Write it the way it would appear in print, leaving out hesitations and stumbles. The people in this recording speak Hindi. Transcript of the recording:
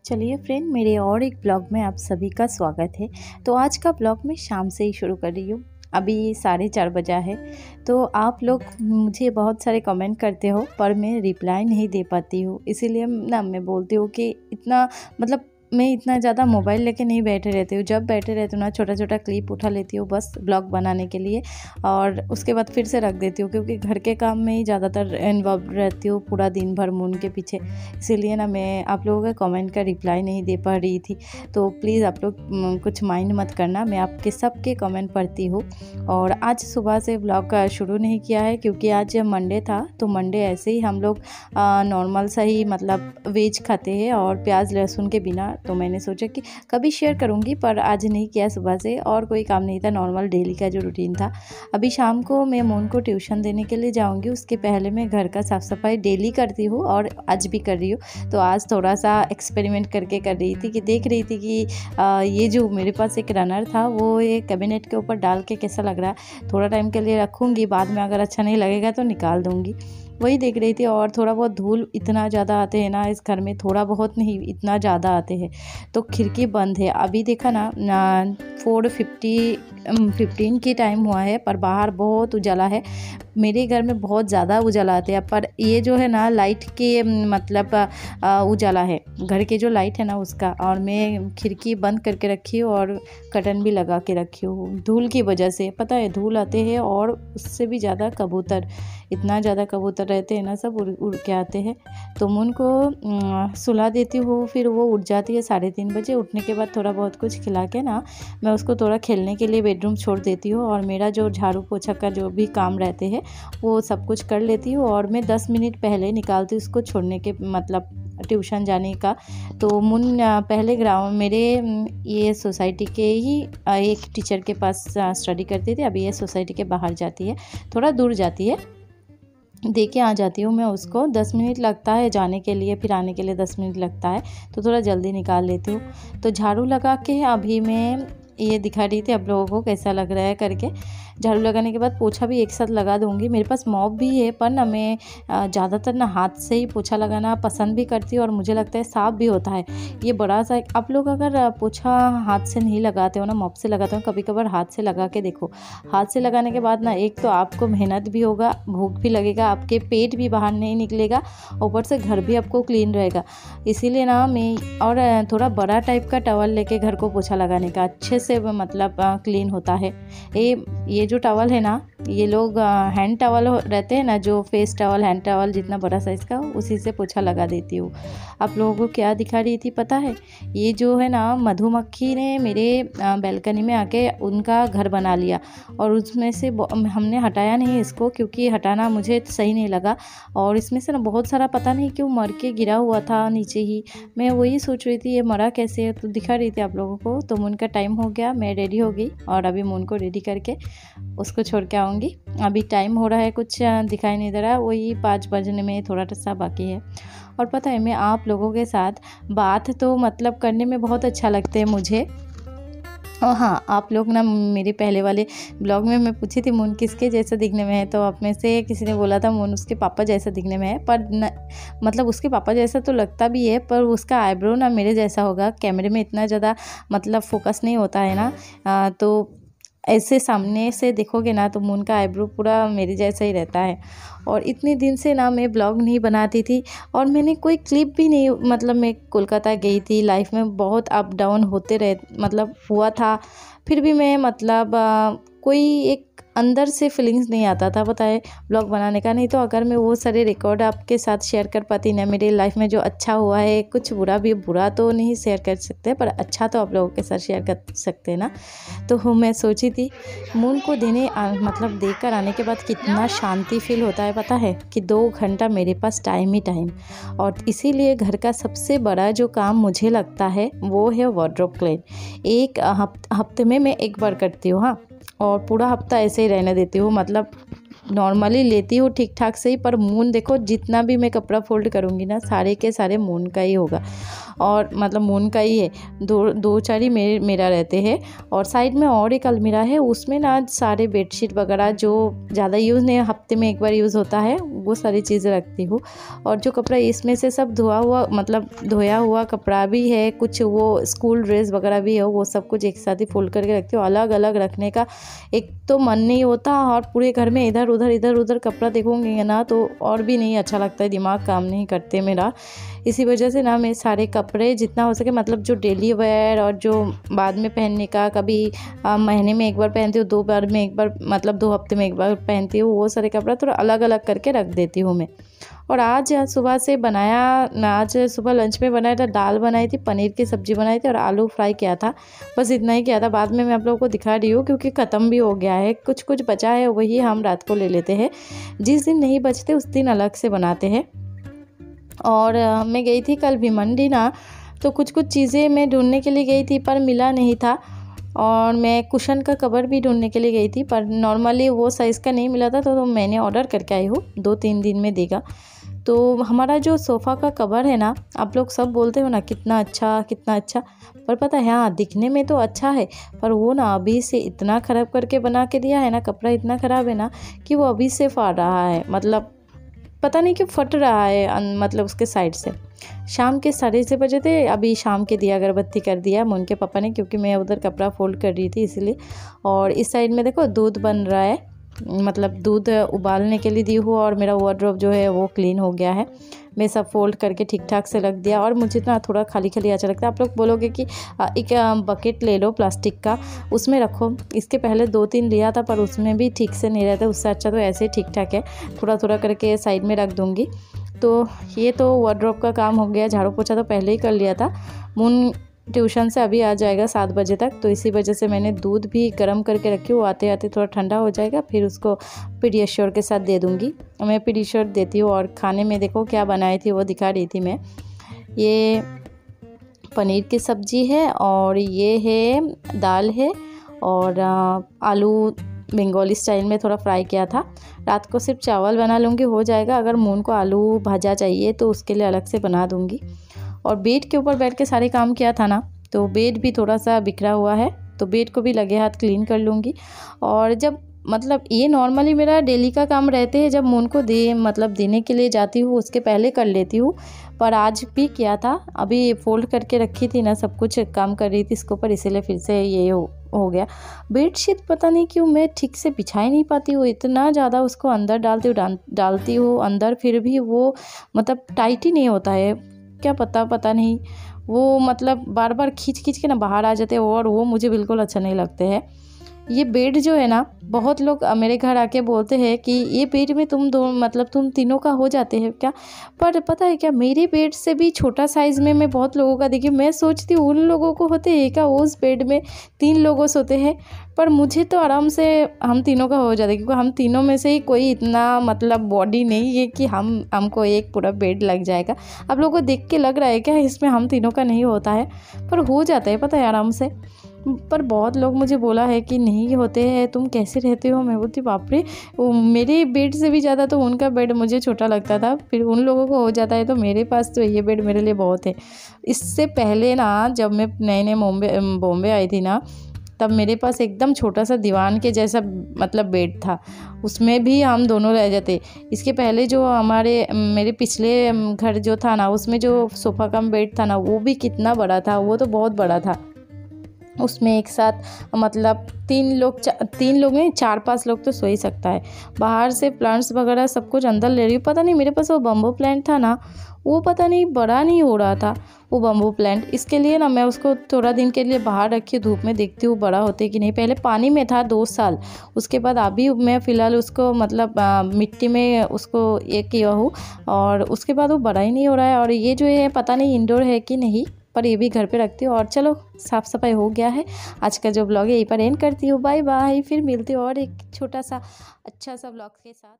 चलिए फ्रेंड, मेरे और एक ब्लॉग में आप सभी का स्वागत है। तो आज का ब्लॉग मैं शाम से ही शुरू कर रही हूँ। अभी 4:30 बजा है। तो आप लोग मुझे बहुत सारे कमेंट करते हो पर मैं रिप्लाई नहीं दे पाती हूँ, इसीलिए ना मैं बोलती हूँ कि इतना मैं इतना ज़्यादा मोबाइल लेके नहीं बैठे रहती हूँ। जब बैठे रहती हूँ ना, छोटा छोटा क्लिप उठा लेती हूँ बस ब्लॉग बनाने के लिए, और उसके बाद फिर से रख देती हूँ, क्योंकि घर के काम में ही ज़्यादातर इन्वॉल्व रहती हूँ पूरा दिन भर मून के पीछे। इसीलिए ना मैं आप लोगों के कमेंट का रिप्लाई नहीं दे पा रही थी। तो प्लीज़ आप लोग कुछ माइंड मत करना, मैं आपके सबके कमेंट पढ़ती हूँ। और आज सुबह से ब्लॉग का शुरू नहीं किया है क्योंकि आज मंडे था। तो मंडे ऐसे ही हम लोग नॉर्मल सा ही वेज खाते हैं और प्याज लहसुन के बिना। तो मैंने सोचा कि कभी शेयर करूंगी, पर आज नहीं किया सुबह से, और कोई काम नहीं था, नॉर्मल डेली का जो रूटीन था। अभी शाम को मैं मून को ट्यूशन देने के लिए जाऊंगी, उसके पहले मैं घर का साफ़ सफाई डेली करती हूँ और आज भी कर रही हूँ। तो आज थोड़ा सा एक्सपेरिमेंट करके कर रही थी कि देख रही थी कि ये जो मेरे पास एक रनर था वो ये कैबिनेट के ऊपर डाल के कैसा लग रहा है। थोड़ा टाइम के लिए रखूँगी, बाद में अगर अच्छा नहीं लगेगा तो निकाल दूँगी, वही देख रही थी। और थोड़ा बहुत धूल इतना ज़्यादा आते हैं ना इस घर में, थोड़ा बहुत नहीं इतना ज़्यादा आते हैं। तो खिड़की बंद है। अभी देखा ना 4:15 की टाइम हुआ है, पर बाहर बहुत उजाला है। मेरे घर में बहुत ज़्यादा उजाला आते हैं, पर ये जो है ना लाइट के उजाला है, घर के जो लाइट है ना उसका। और मैं खिड़की बंद करके रखी हूँ और कर्टन भी लगा के रखी हूँ। धूल की वजह से, पता है, धूल आते हैं और उससे भी ज़्यादा कबूतर, इतना ज़्यादा कबूतर रहते हैं ना, सब उड़ के आते हैं। तो मून को सुला देती हूँ, फिर वो उठ जाती है 3:30 बजे। उठने के बाद थोड़ा बहुत कुछ खिला के ना मैं उसको थोड़ा खेलने के लिए बेडरूम छोड़ देती हूँ, और मेरा जो झाड़ू पोछा का जो भी काम रहते हैं वो सब कुछ कर लेती हूँ। और मैं 10 मिनट पहले निकालती हूँ उसको छोड़ने के ट्यूशन जाने का। तो मून पहले ग्राउंड मेरे ये सोसाइटी के ही एक टीचर के पास स्टडी करती थी। अभी ये सोसाइटी के बाहर जाती है, थोड़ा दूर जाती है, दे के आ जाती हूँ मैं उसको। 10 मिनट लगता है जाने के लिए, फिर आने के लिए 10 मिनट लगता है, तो थोड़ा जल्दी निकाल लेती हूँ। तो झाड़ू लगा के अभी मैं ये दिखा रही थी आप लोगों को कैसा लग रहा है करके। झाड़ू लगाने के बाद पोछा भी एक साथ लगा दूंगी। मेरे पास मॉप भी है, पर ना मैं ज़्यादातर ना हाथ से ही पोछा लगाना पसंद भी करती हूँ, और मुझे लगता है साफ़ भी होता है। ये बड़ा सा आप लोग अगर पोछा हाथ से नहीं लगाते हो ना, मॉप से लगाते हो, कभी कभार हाथ से लगा के देखो। हाथ से लगाने के बाद ना एक तो आपको मेहनत भी होगा, भूख भी लगेगा, आपके पेट भी बाहर नहीं निकलेगा, ऊपर से घर भी आपको क्लीन रहेगा। इसीलिए ना मैं और थोड़ा बड़ा टाइप का टॉवल लेके घर को पोछा लगाने का अच्छे से क्लीन होता है। ये जो टॉवल है ना, ये लोग हैंड टॉवल रहते हैं ना, जो फेस टॉवल, हैंड टॉवल जितना बड़ा साइज़ का, उसी से पोछा लगा देती हूँ। आप लोगों को क्या दिखा रही थी पता है? ये जो है ना, मधुमक्खी ने मेरे बैल्कनी में आके उनका घर बना लिया, और उसमें से हमने हटाया नहीं इसको, क्योंकि हटाना मुझे सही नहीं लगा। और इसमें से ना बहुत सारा पता नहीं क्यों मर के गिरा हुआ था नीचे ही। मैं वही सोच रही थी ये मरा कैसे है, तो दिखा रही थी आप लोगों को। तो मून का टाइम हो गया, मैं रेडी हो गई, और अभी मून को रेडी करके उसको छोड़ के आऊँगी। अभी टाइम हो रहा है, कुछ दिखाई नहीं दे रहा, वही 5 बजने में थोड़ा सा बाकी है। और पता है, मैं आप लोगों के साथ बात तो करने में बहुत अच्छा लगता है मुझे। और हाँ, आप लोग ना मेरे पहले वाले ब्लॉग में मैं पूछी थी मून किसके जैसा दिखने में है, तो आप में से किसी ने बोला था मून उसके पापा जैसा दिखने में है। पर उसके पापा जैसा तो लगता भी है, पर उसका आईब्रो ना मेरे जैसा होगा। कैमरे में इतना ज़्यादा फोकस नहीं होता है ना, तो ऐसे सामने से देखोगे ना तो मून का आईब्रो पूरा मेरे जैसा ही रहता है। और इतने दिन से ना मैं ब्लॉग नहीं बनाती थी, और मैंने कोई क्लिप भी नहीं, मैं कोलकाता गई थी, लाइफ में बहुत अप डाउन होते हुआ था, फिर भी मैं कोई एक अंदर से फीलिंग्स नहीं आता था, पता है, ब्लॉग बनाने का। नहीं तो अगर मैं वो सारे रिकॉर्ड आपके साथ शेयर कर पाती ना, मेरे लाइफ में जो अच्छा हुआ है, कुछ बुरा तो नहीं शेयर कर सकते, पर अच्छा तो आप लोगों के साथ शेयर कर सकते हैं ना। तो मैं सोची थी मून को देकर आने के बाद कितना शांति फील होता है, पता है, कि 2 घंटा मेरे पास टाइम ही टाइम। और इसीलिए घर का सबसे बड़ा जो काम मुझे लगता है वो है वार्डरोब क्लीन। एक हफ्ते में मैं एक बार करती हूँ, हाँ, और पूरा हफ्ता ऐसे ही रहने देती हूँ। नॉर्मली लेती हूँ ठीक ठाक से ही, पर मून देखो, जितना भी मैं कपड़ा फोल्ड करूँगी ना, सारे के सारे मून का ही होगा। और मतलब मून का ही है, दो चार ही मेरा रहते हैं। और साइड में और एक अलमीरा है, उसमें ना सारे बेडशीट वगैरह जो ज़्यादा यूज़ नहीं, हफ्ते में एक बार यूज़ होता है, वो सारी चीज़ें रखती हूँ। और जो कपड़ा इसमें से सब धोया हुआ कपड़ा भी है, कुछ वो स्कूल ड्रेस वगैरह भी है, वो सब कुछ एक साथ ही फोल्ड करके रखती हूँ। अलग अलग रखने का एक तो मन नहीं होता, और पूरे घर में इधर उधर कपड़ा देखूंगी ना तो और भी नहीं अच्छा लगता है, दिमाग काम नहीं करते मेरा। इसी वजह से ना मैं सारे कपड़े जितना हो सके, मतलब जो डेली वेयर और जो बाद में पहनने का, कभी महीने में एक बार पहनती हूँ, 2 बार में एक बार, मतलब 2 हफ्ते में एक बार पहनती हूँ, वो सारे कपड़ा थोड़ा अलग अलग करके रख देती हूँ मैं। और आज सुबह लंच में बनाया था, दाल बनाई थी, पनीर की सब्ज़ी बनाई थी और आलू फ्राई किया था। बस इतना ही किया था। बाद में मैं आप लोगों को दिखा रही हूँ क्योंकि ख़त्म भी हो गया है। कुछ कुछ बचा है, वही हम रात को ले लेते हैं। जिस दिन नहीं बचते उस दिन अलग से बनाते हैं। और मैं गई थी कल भिमंडी ना, तो कुछ चीज़ें मैं ढूंढने के लिए गई थी पर मिला नहीं था। और मैं कुशन का कवर भी ढूंढने के लिए गई थी पर नॉर्मली वो साइज़ का नहीं मिला था, तो मैंने ऑर्डर करके आई हूँ, 2-3 दिन में देगा। तो हमारा जो सोफ़ा का कवर है ना, आप लोग सब बोलते हो ना कितना अच्छा, पर पता है हाँ दिखने में तो अच्छा है, पर वो ना अभी से इतना ख़राब करके बना के दिया है ना, कपड़ा इतना ख़राब है ना कि वो अभी से फाड़ रहा है, मतलब पता नहीं क्यों फट रहा है, मतलब उसके साइड से। शाम के 6:30 बजे थे, अभी शाम के दिया अगरबत्ती कर दिया उनके पापा ने, क्योंकि मैं उधर कपड़ा फोल्ड कर रही थी इसलिए। और इस साइड में देखो दूध बन रहा है, मतलब दूध उबालने के लिए दी हूँ। और मेरा वार्डरोब जो है वो क्लीन हो गया है, मैं सब फोल्ड करके ठीक ठाक से रख दिया। और मुझे ना थोड़ा खाली खाली अच्छा लगता है। आप लोग बोलोगे कि एक बकेट ले लो प्लास्टिक का, उसमें रखो। इसके पहले 2-3 लिया था पर उसमें भी ठीक से नहीं रहता, उससे अच्छा तो ऐसे ही ठीक ठाक है, थोड़ा थोड़ा करके साइड में रख दूँगी। तो ये तो वार्डरोब का काम हो गया। झाड़ू पोछा तो पहले ही कर लिया था। मून ट्यूशन से अभी आ जाएगा 7 बजे तक, तो इसी वजह से मैंने दूध भी गर्म करके रखी हूँ, आते आते थोड़ा ठंडा हो जाएगा, फिर उसको पीडियाश्योर के साथ दे दूँगी। मैं पीडियाश्योर देती हूँ। और खाने में देखो क्या बनाई थी वो दिखा रही थी मैं। ये पनीर की सब्ज़ी है और ये है दाल है और आलू बंगाली स्टाइल में थोड़ा फ्राई किया था। रात को सिर्फ चावल बना लूँगी, हो जाएगा। अगर मून को आलू भाजा चाहिए तो उसके लिए अलग से बना दूँगी। और बेड के ऊपर बैठ के सारे काम किया था ना, तो बेड भी थोड़ा सा बिखरा हुआ है, तो बेड को भी लगे हाथ क्लीन कर लूँगी। और जब मतलब ये नॉर्मली मेरा डेली का काम रहते हैं, जब मून को देने के लिए जाती हूँ उसके पहले कर लेती हूँ, पर आज भी किया था। अभी फोल्ड करके रखी थी ना, सब कुछ काम कर रही थी इसके ऊपर, इसीलिए फिर से ये हो गया। बेडशीट पता नहीं क्यों मैं ठीक से बिछा ही नहीं पाती हूँ, इतना ज़्यादा उसको अंदर डालती हूँ अंदर, फिर भी वो मतलब टाइट ही नहीं होता है, क्या पता नहीं, वो मतलब बार बार खींच के ना बाहर आ जाते हैं, और वो मुझे बिल्कुल अच्छा नहीं लगते हैं। ये बेड जो है ना, बहुत लोग मेरे घर आके बोलते हैं कि ये बेड में तुम तीनों का हो जाते हैं क्या। पर पता है क्या, मेरे बेड से भी छोटा साइज़ में मैं बहुत लोगों का देखी, मैं सोचती हूँ उन लोगों को होते हैं क्या, उस बेड में 3 लोगों सोते हैं। पर मुझे तो आराम से हम तीनों का हो जाता है, क्योंकि हम तीनों में से ही कोई इतना मतलब बॉडी नहीं है कि हमको एक पूरा बेड लग जाएगा। आप लोगों को देख के लग रहा है क्या इसमें हम तीनों का नहीं होता है, पर हो जाता है पता है आराम से। पर बहुत लोग मुझे बोला है कि नहीं होते हैं, तुम कैसे रहते हो। मैं बोलती बाप रे, मेरे बेड से भी ज़्यादा तो उनका बेड मुझे छोटा लगता था, फिर उन लोगों को हो जाता है, तो मेरे पास तो ये बेड मेरे लिए बहुत है। इससे पहले ना, जब मैं नए बॉम्बे आई थी ना, तब मेरे पास एकदम छोटा सा दीवान के जैसा मतलब बेड था, उसमें भी हम दोनों रह जाते। इसके पहले जो मेरे पिछले घर जो था ना, उसमें जो सोफ़ा कम बेड था ना, वो भी कितना बड़ा था, वो तो बहुत बड़ा था। उसमें एक साथ मतलब 3 लोग नहीं, 4-5 लोग तो सो ही सकता है। बाहर से प्लांट्स वगैरह सब कुछ अंदर ले रही हूँ। पता नहीं मेरे पास वो बम्बू प्लांट था ना, वो पता नहीं बड़ा नहीं हो रहा था वो बम्बू प्लांट। इसके लिए ना मैं उसको थोड़ा दिन के लिए बाहर रखी, धूप में देखती हूँ बड़ा होते कि नहीं। पहले पानी में था 2 साल, उसके बाद अभी मैं फ़िलहाल उसको मतलब मिट्टी में उसको ये किया हूँ, और उसके बाद वो बड़ा ही नहीं हो रहा है। और ये जो है पता नहीं इंडोर है कि नहीं, पर ये भी घर पे रखती हूँ। और चलो साफ़ सफाई हो गया है, आज का जो ब्लॉग है यहीं पर एंड करती हूँ। बाय बाय, फिर मिलती हूँ और एक छोटा सा अच्छा सा ब्लॉग के साथ।